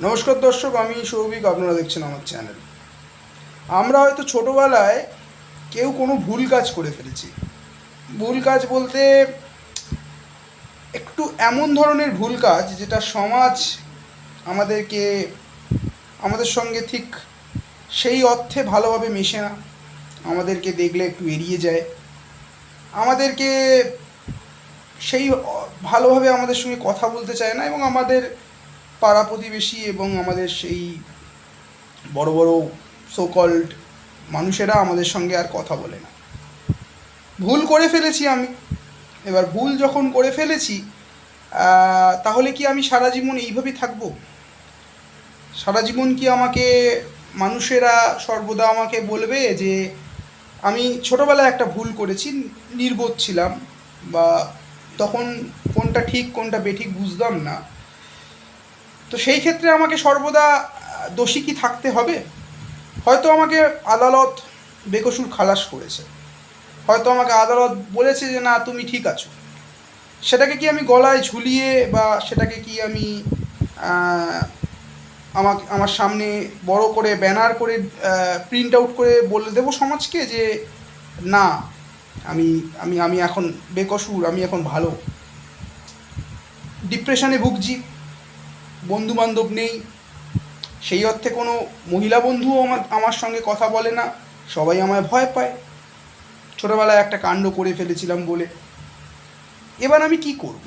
নমস্কার দর্শক, আমি সৌভিক, আপনারা দেখছেন আমার চ্যানেল। আমরা হয়তো ছোটোবেলায় কেউ কোনো ভুল কাজ করে ফেলেছি। ভুল কাজ বলতে একটু এমন ধরনের ভুল কাজ যেটা সমাজ আমাদেরকে আমাদের সঙ্গে ঠিক সেই অর্থে ভালোভাবে মেশে না, আমাদেরকে দেখলে একটু এড়িয়ে যায়, আমাদেরকে সেই ভালোভাবে আমাদের সঙ্গে কথা বলতে চায় না, এবং আমাদের পাড়া প্রতিবেশী এবং আমাদের সেই বড় বড় সোকল্ড মানুষেরা আমাদের সঙ্গে আর কথা বলে না। ভুল করে ফেলেছি আমি। এবার ভুল যখন করে ফেলেছি, তাহলে কি আমি সারা জীবন এইভাবেই থাকবো? সারা জীবন কি আমাকে মানুষেরা সর্বদা আমাকে বলবে যে আমি ছোটোবেলায় একটা ভুল করেছি, নির্বোধ ছিলাম, বা তখন কোনটা ঠিক কোনটা বেঠিক বুঝতাম না, তো সেই ক্ষেত্রে আমাকে সর্বদা দোষী কি থাকতে হবে? হয়তো আমাকে আদালত বেকসুর খালাস করেছে, হয়তো আমাকে আদালত বলেছে যে না, তুমি ঠিক আছো। সেটাকে কি আমি গলায় ঝুলিয়ে, বা সেটাকে কি আমি আমার সামনে বড় করে ব্যানার করে প্রিন্ট আউট করে বলে দেবো সমাজকে যে না, আমি আমি আমি এখন বেকসুর, আমি এখন ভালো? ডিপ্রেশনে ভুগছি, বন্ধুবান্ধব নেই, সেই অর্থে কোনো মহিলা বন্ধুও আমার সঙ্গে কথা বলে না, সবাই আমায় ভয় পায়, ছোটোবেলায় একটা কাণ্ড করে ফেলেছিলাম বলে। এবার আমি কি করব?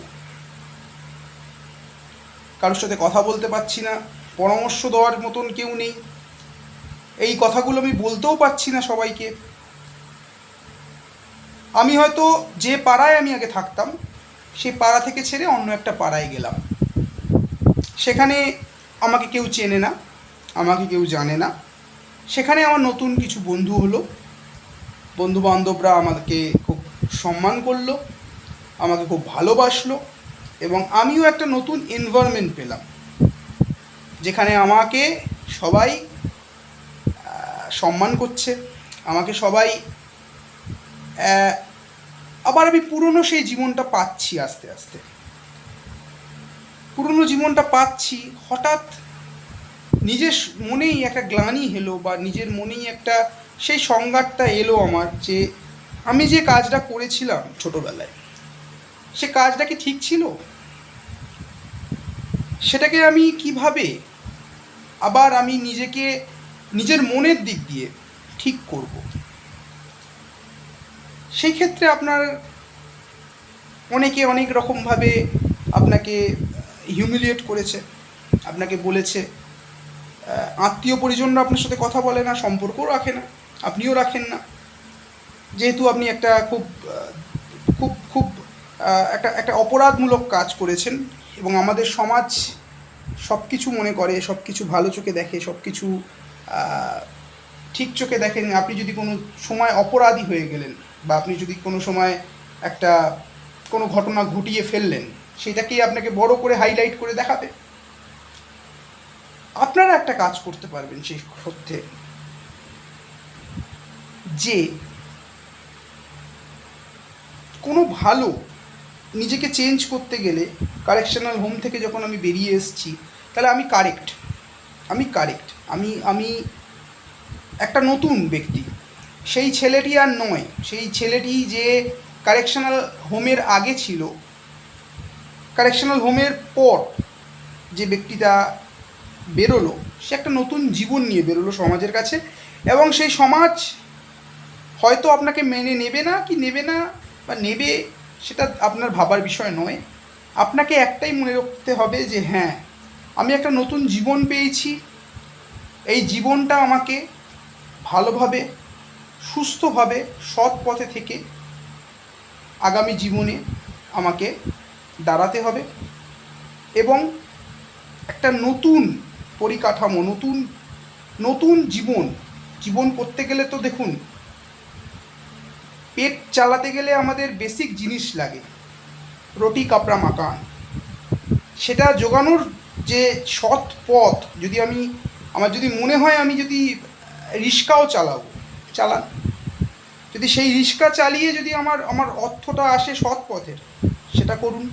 কারোর সাথে কথা বলতে পারছি না, পরামর্শ দেওয়ার মতন কেউ নেই, এই কথাগুলো আমি বলতেও পারছি না সবাইকে। আমি হয়তো যে পাড়ায় আমি আগে থাকতাম, সেই পাড়া থেকে ছেড়ে অন্য একটা পাড়ায় গেলাম। সেখানে আমাকে কেউ চেনে না, আমাকে কেউ জানে না। সেখানে আমার নতুন কিছু বন্ধু হলো, বন্ধুবান্ধবরা আমাকে খুব সম্মান করলো, আমাকে খুব ভালোবাসলো, এবং আমিও একটা নতুন এনভায়রনমেন্ট পেলাম, যেখানে আমাকে সবাই সম্মান করছে, আমাকে সবাই আবার আমি পুরনো সেই জীবনটা পাচ্ছি আস্তে আস্তে। পুরনো জীবনটা পাচ্ছি, হঠাৎ নিজের মনেই একটা গ্লানি এলো, বা নিজের মনেই একটা সেই সংজ্ঞাটা এলো আমার, যে আমি যে কাজটা করেছিলাম ছোটোবেলায়, সে কাজটা কি ঠিক ছিল? সেটাকে আমি কিভাবে আবার আমি নিজেকে নিজের মনের দিক দিয়ে ঠিক করব? সেই ক্ষেত্রে আপনার অনেকে অনেক রকমভাবে আপনাকে হিউমিলিয়েট করেছে, আপনাকে বলেছে, আত্মীয় পরিজনরা আপনার সাথে কথা বলে না, সম্পর্কও রাখে না, আপনিও রাখেন না, যেহেতু আপনি একটা খুব খুব খুব একটা একটা অপরাধমূলক কাজ করেছেন। এবং আমাদের সমাজ সব কিছু মনে করে, সব কিছু ভালো চোখে দেখে, সব কিছু ঠিক চোখে দেখেন। আপনি যদি কোনো সময় অপরাধী হয়ে গেলেন, বা আপনি যদি কোনো সময় একটা কোনো ঘটনা ঘটিয়ে ফেললেন, সেটাকেই আপনাকে বড় করে হাইলাইট করে দেখাবে। আপনারা একটা কাজ করতে পারবেন সেই সত্যে, যে কোনো ভালো নিজেকে চেঞ্জ করতে গেলে, কারেকশনাল হোম থেকে যখন আমি বেরিয়ে এসেছি, তাহলে আমি কারেক্ট, আমি একটা নতুন ব্যক্তি। সেই ছেলেটি আর নয়, সেই ছেলেটি যে কারেকশনাল হোমের আগে ছিল, কারেকশনাল হোমের পর যে ব্যক্তিটা বেরোলো, সে একটা নতুন জীবন নিয়ে বেরোলো সমাজের কাছে। এবং সেই সমাজ হয়তো আপনাকে মেনে নেবে না, কি নেবে না, বা নেবে, সেটা আপনার ভাবার বিষয় নয়। আপনাকে একটাই মনে রাখতে হবে যে হ্যাঁ, আমি একটা নতুন জীবন পেয়েছি, এই জীবনটা আমাকে ভালোভাবে, সুস্থভাবে, সৎ পথে থেকে আগামী জীবনে আমাকে দাঁড়াতে হবে। এবং একটা নতুন পরিকাঠামো, নতুন নতুন জীবন জীবন করতে গেলে তো দেখুন, পেট চালাতে গেলে আমাদের বেসিক জিনিস লাগে, রুটি কাপড়া মাকান। সেটা জোগানোর যে সৎ পথ, যদি আমার যদি মনে হয় আমি যদি রিক্সাও চালান, যদি সেই রিক্সা চালিয়ে যদি আমার অর্থটা আসে সৎ পথের, সেটা করুন।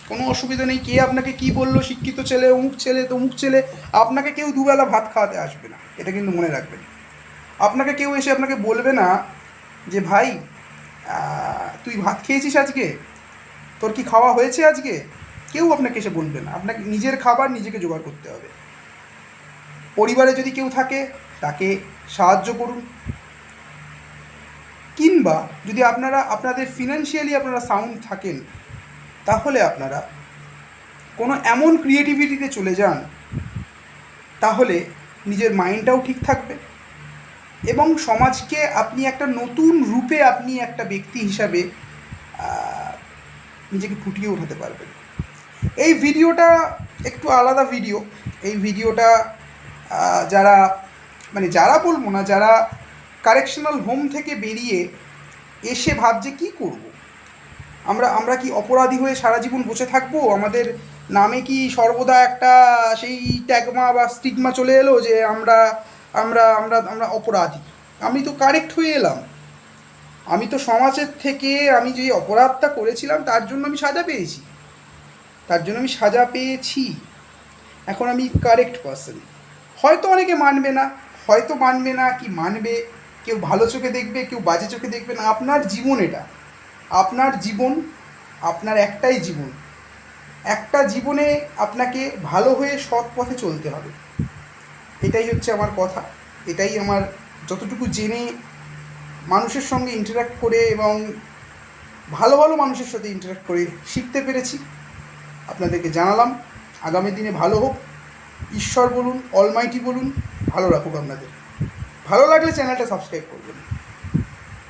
কোনো অসুবিধা নেই। কে আপনাকে কি বললো, শিক্ষিত ছেলে, অমুক ছেলে, তমুক ছেলে, আপনাকে কেউ দুবেলা ভাত খাওয়াতে আসবে না, এটা কিন্তু মনে রাখবেন। আপনাকে কেউ এসে আপনাকে বলবে না যে ভাই তুই ভাত খেয়েছিস আজকে, তোর কি খাওয়া হয়েছে আজকে, কেউ আপনাকে এসে বলবে না। আপনাকে নিজের খাবার নিজেকে জোগাড় করতে হবে। পরিবারে যদি কেউ থাকে তাকে সাহায্য করুন, কিংবা যদি আপনাদের ফিনান্সিয়ালি আপনারা সাউন্ড থাকেন, তাহলে আপনারা কোনো এমন ক্রিয়েটিভিটিতে চলে যান, তাহলে নিজের মাইন্ডটাও ঠিক থাকবে এবং সমাজকে আপনি একটা নতুন রূপে আপনি একটা ব্যক্তি হিসাবে নিজেকে ফুটিয়ে উঠাতে পারবেন। এই ভিডিওটা একটু আলাদা ভিডিও। এই ভিডিওটা যারা যারা বলবো না, যারা কারেকশনাল হোম থেকে বেরিয়ে এসে ভাবছে কি করব, আমরা কি অপরাধী হয়ে সারা জীবন বসে থাকবো? আমাদের নামে কি সর্বদা একটা সেই ট্যাগমা বা স্টিগমা চলে এলো যে আমরা আমরা আমরা আমরা অপরাধী? আমি তো কারেক্ট হয়ে এলাম। আমি তো সমাজের থেকে আমি যে অপরাধটা করেছিলাম তার জন্য আমি সাজা পেয়েছি। এখন আমি কারেক্ট পারসন। হয়তো অনেকে মানবে না, কি মানবে, কেউ ভালো চোখে দেখবে, কেউ বাজে চোখে দেখবে না। আপনার জীবন এটা, আপনার জীবন, আপনার একটাই জীবন। একটা জীবনে আপনাকে ভালো হয়ে সৎ পথে চলতে হবে। এটাই হচ্ছে আমার কথা, এটাই আমার যতটুকু জেনে মানুষের সঙ্গে ইন্টারাক্ট করে এবং ভালো ভালো মানুষের সাথে ইন্টারাক্ট করে শিখতে পেরেছি, আপনাদেরকে জানালাম। আগামী দিনে ভালো হোক, ঈশ্বর বলুন, অলমাইটি বলুন, ভালো রাখুক আপনাদের। ভালো লাগলে চ্যানেলটা সাবস্ক্রাইব করবেন।